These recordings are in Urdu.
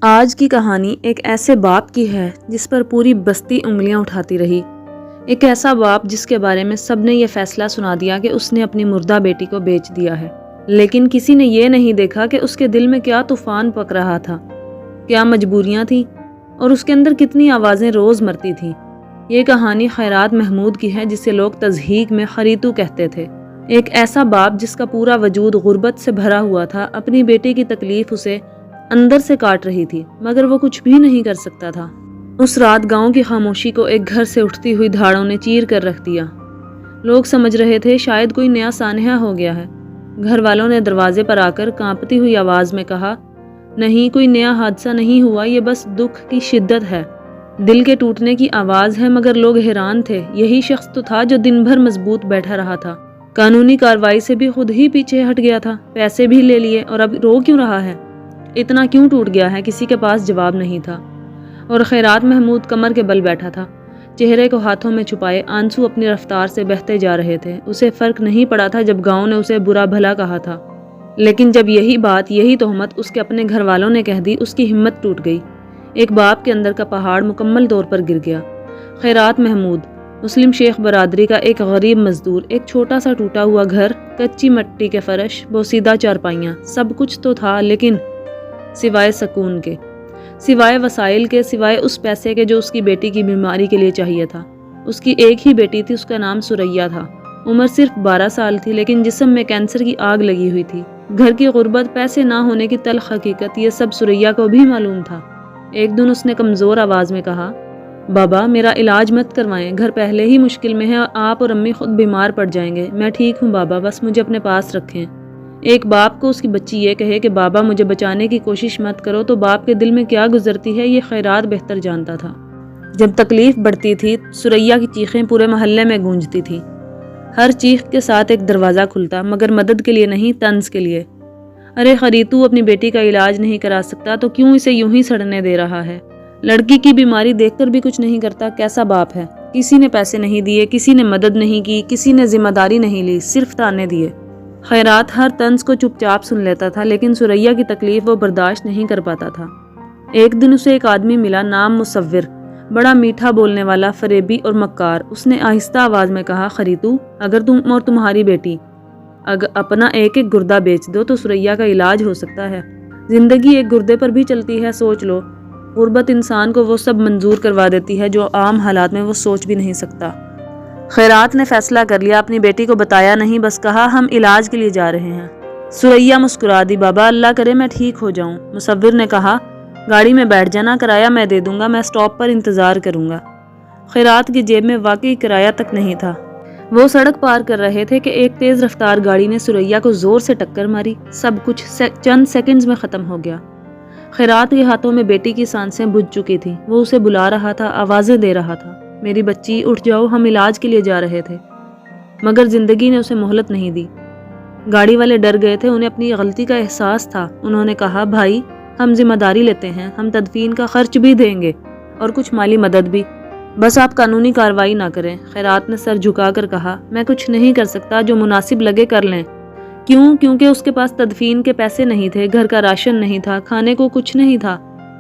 آج کی کہانی ایک ایسے باپ کی ہے جس پر پوری بستی انگلیاں اٹھاتی رہی۔ ایک ایسا باپ جس کے بارے میں سب نے یہ فیصلہ سنا دیا کہ اس نے اپنی مردہ بیٹی کو بیچ دیا ہے، لیکن کسی نے یہ نہیں دیکھا کہ اس کے دل میں کیا طوفان پک رہا تھا، کیا مجبوریاں تھیں اور اس کے اندر کتنی آوازیں روز مرتی تھیں۔ یہ کہانی خیرات محمود کی ہے، جسے لوگ تضحیک میں خریتو کہتے تھے۔ ایک ایسا باپ جس کا پورا وجود غربت سے بھرا ہوا تھا، اپنی بیٹی کی تکلیف اسے اندر سے کاٹ رہی تھی، مگر وہ کچھ بھی نہیں کر سکتا تھا۔ اس رات گاؤں کی خاموشی کو ایک گھر سے اٹھتی ہوئی دھاڑوں نے چیر کر رکھ دیا۔ لوگ سمجھ رہے تھے شاید کوئی نیا سانحہ ہو گیا ہے۔ گھر والوں نے دروازے پر آ کر کانپتی ہوئی آواز میں کہا، نہیں، کوئی نیا حادثہ نہیں ہوا، یہ بس دکھ کی شدت ہے، دل کے ٹوٹنے کی آواز ہے۔ مگر لوگ حیران تھے، یہی شخص تو تھا جو دن بھر مضبوط بیٹھا رہا تھا، قانونی کارروائی سے بھی خود ہی پیچھے ہٹ گیا تھا، پیسے بھی لے لیے، اور اب رو کیوں رہا ہے؟ اتنا کیوں ٹوٹ گیا ہے؟ کسی کے پاس جواب نہیں تھا، اور خیرات محمود کمر کے بل بیٹھا تھا، چہرے کو ہاتھوں میں چھپائے، آنسو اپنی رفتار سے بہتے جا رہے تھے۔ اسے فرق نہیں پڑا تھا جب گاؤں نے اسے برا بھلا کہا تھا، لیکن جب یہی بات، یہی تہمت اس کے اپنے گھر والوں نے کہہ دی، اس کی ہمت ٹوٹ گئی۔ ایک باپ کے اندر کا پہاڑ مکمل طور پر گر گیا۔ خیرات محمود، مسلم شیخ برادری کا ایک غریب مزدور، ایک چھوٹا سا ٹوٹا ہوا گھر، کچی مٹی کے فرش، بوسیدہ چارپائیاں، سب کچھ تو تھا، لیکن سوائے سکون کے، سوائے وسائل کے، سوائے اس پیسے کے جو اس کی بیٹی کی بیماری کے لیے چاہیے تھا۔ اس کی ایک ہی بیٹی تھی، اس کا نام سریا تھا، عمر صرف 12 سال تھی، لیکن جسم میں کینسر کی آگ لگی ہوئی تھی۔ گھر کی غربت، پیسے نہ ہونے کی تلخ حقیقت، یہ سب سریا کو بھی معلوم تھا۔ ایک دن اس نے کمزور آواز میں کہا، بابا میرا علاج مت کروائیں، گھر پہلے ہی مشکل میں ہے، آپ اور امی خود بیمار پڑ جائیں گے، میں ٹھیک ہوں بابا، بس مجھے اپنے پاس رکھیں۔ ایک باپ کو اس کی بچی یہ کہے کہ بابا مجھے بچانے کی کوشش مت کرو، تو باپ کے دل میں کیا گزرتی ہے، یہ خیرات بہتر جانتا تھا۔ جب تکلیف بڑھتی تھی، سریا کی چیخیں پورے محلے میں گونجتی تھی۔ ہر چیخ کے ساتھ ایک دروازہ کھلتا، مگر مدد کے لیے نہیں، طنز کے لیے۔ ارے خریتو اپنی بیٹی کا علاج نہیں کرا سکتا تو کیوں اسے یوں ہی سڑنے دے رہا ہے؟ لڑکی کی بیماری دیکھ کر بھی کچھ نہیں کرتا، کیسا باپ ہے؟ کسی نے پیسے نہیں دیے، کسی نے مدد نہیں کی، کسی نے ذمہ داری نہیں لی، صرف تانے دیے۔ خیرات ہر طنز کو چپ چاپ سن لیتا تھا، لیکن سریا کی تکلیف وہ برداشت نہیں کر پاتا تھا۔ ایک دن اسے ایک آدمی ملا، نام مصور، بڑا میٹھا بولنے والا، فریبی اور مکار۔ اس نے آہستہ آواز میں کہا، خریتو، اگر تم اور تمہاری بیٹی اپنا ایک ایک گردہ بیچ دو تو سریا کا علاج ہو سکتا ہے۔ زندگی ایک گردے پر بھی چلتی ہے، سوچ لو۔ غربت انسان کو وہ سب منظور کروا دیتی ہے جو عام حالات میں وہ سوچ بھی نہیں سکتا۔ خیرات نے فیصلہ کر لیا، اپنی بیٹی کو بتایا نہیں، بس کہا، ہم علاج کے لیے جا رہے ہیں۔ سریا مسکرا دی، بابا اللہ کرے میں ٹھیک ہو جاؤں۔ مصور نے کہا، گاڑی میں بیٹھ جانا، کرایہ میں دے دوں گا، میں سٹاپ پر انتظار کروں گا۔ خیرات کی جیب میں واقعی کرایہ تک نہیں تھا۔ وہ سڑک پار کر رہے تھے کہ ایک تیز رفتار گاڑی نے سریا کو زور سے ٹکر ماری۔ سب کچھ چند سیکنڈز میں ختم ہو گیا۔ خیرات کے ہاتھوں میں بیٹی کی سانسیں بجھ چکی تھیں، وہ اسے بلا رہا تھا، آوازیں دے رہا تھا، میری بچی اٹھ جاؤ، ہم علاج کے لیے جا رہے تھے۔ مگر زندگی نے اسے مہلت نہیں دی۔ گاڑی والے ڈر گئے تھے، انہیں اپنی غلطی کا احساس تھا۔ انہوں نے کہا، بھائی ہم ذمہ داری لیتے ہیں، ہم تدفین کا خرچ بھی دیں گے اور کچھ مالی مدد بھی، بس آپ قانونی کارروائی نہ کریں۔ خیرات نے سر جھکا کر کہا، میں کچھ نہیں کر سکتا، جو مناسب لگے کر لیں۔ کیوں؟ کیونکہ اس کے پاس تدفین کے پیسے نہیں تھے، گھر کا راشن نہیں تھا، کھانے کو کچھ نہیں تھا۔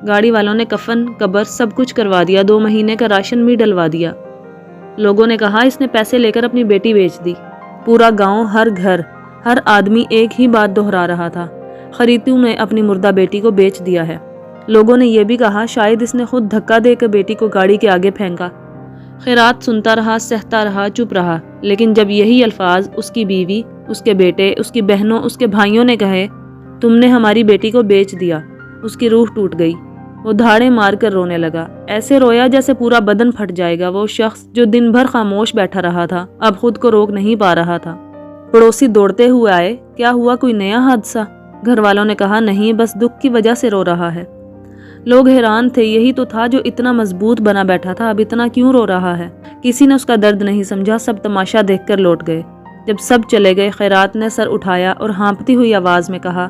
گاڑی والوں نے کفن، قبر، سب کچھ کروا دیا، 2 مہینے کا راشن بھی ڈلوا دیا۔ لوگوں نے کہا، اس نے پیسے لے کر اپنی بیٹی بیچ دی۔ پورا گاؤں، ہر گھر، ہر آدمی ایک ہی بات دہرا رہا تھا، خریتو نے اپنی مردہ بیٹی کو بیچ دیا ہے۔ لوگوں نے یہ بھی کہا، شاید اس نے خود دھکا دے کر بیٹی کو گاڑی کے آگے پھینکا۔ خیرات سنتا رہا، سہتا رہا، چپ رہا، لیکن جب یہی الفاظ اس کی بیوی، اس کے بیٹے، اس کی بہنوں، اس کے بھائیوں نے کہے، تم نے ہماری بیٹی کو بیچ دیا، اس کی روح ٹوٹ گئی۔ وہ دھاڑے مار کر رونے لگا، ایسے رویا جیسے پورا بدن پھٹ جائے گا۔ وہ شخص جو دن بھر خاموش بیٹھا رہا تھا، اب خود کو روک نہیں پا رہا تھا۔ پڑوسی دوڑتے ہوئے آئے، کیا ہوا، کوئی نیا حادثہ؟ گھر والوں نے کہا، نہیں، بس دکھ کی وجہ سے رو رہا ہے۔ لوگ حیران تھے، یہی تو تھا جو اتنا مضبوط بنا بیٹھا تھا، اب اتنا کیوں رو رہا ہے؟ کسی نے اس کا درد نہیں سمجھا، سب تماشا دیکھ کر لوٹ گئے۔ جب سب چلے گئے، خیرات نے سر اٹھایا اور ہانپتی ہوئی آواز میں کہا،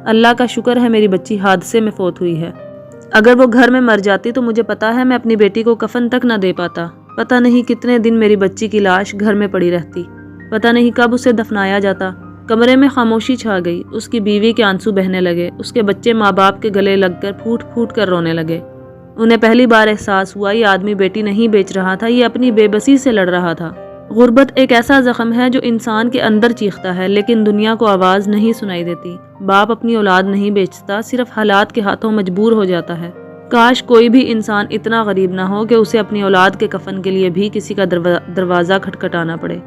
اللہ کا شکر ہے میری بچی حادثے میں فوت ہوئی ہے، اگر وہ گھر میں مر جاتی تو مجھے پتا ہے میں اپنی بیٹی کو کفن تک نہ دے پاتا، پتہ نہیں کتنے دن میری بچی کی لاش گھر میں پڑی رہتی، پتہ نہیں کب اسے دفنایا جاتا۔ کمرے میں خاموشی چھا گئی۔ اس کی بیوی کے آنسو بہنے لگے، اس کے بچے ماں باپ کے گلے لگ کر پھوٹ پھوٹ کر رونے لگے۔ انہیں پہلی بار احساس ہوا یہ آدمی بیٹی نہیں بیچ رہا تھا، یہ اپنی بے بسی سے لڑ رہا تھا۔ غربت ایک ایسا زخم ہے جو انسان کے اندر چیختا ہے لیکن دنیا کو آواز نہیں سنائی دیتی۔ باپ اپنی اولاد نہیں بیچتا، صرف حالات کے ہاتھوں مجبور ہو جاتا ہے۔ کاش کوئی بھی انسان اتنا غریب نہ ہو کہ اسے اپنی اولاد کے کفن کے لیے بھی کسی کا دروازہ کھٹکھٹانا پڑے۔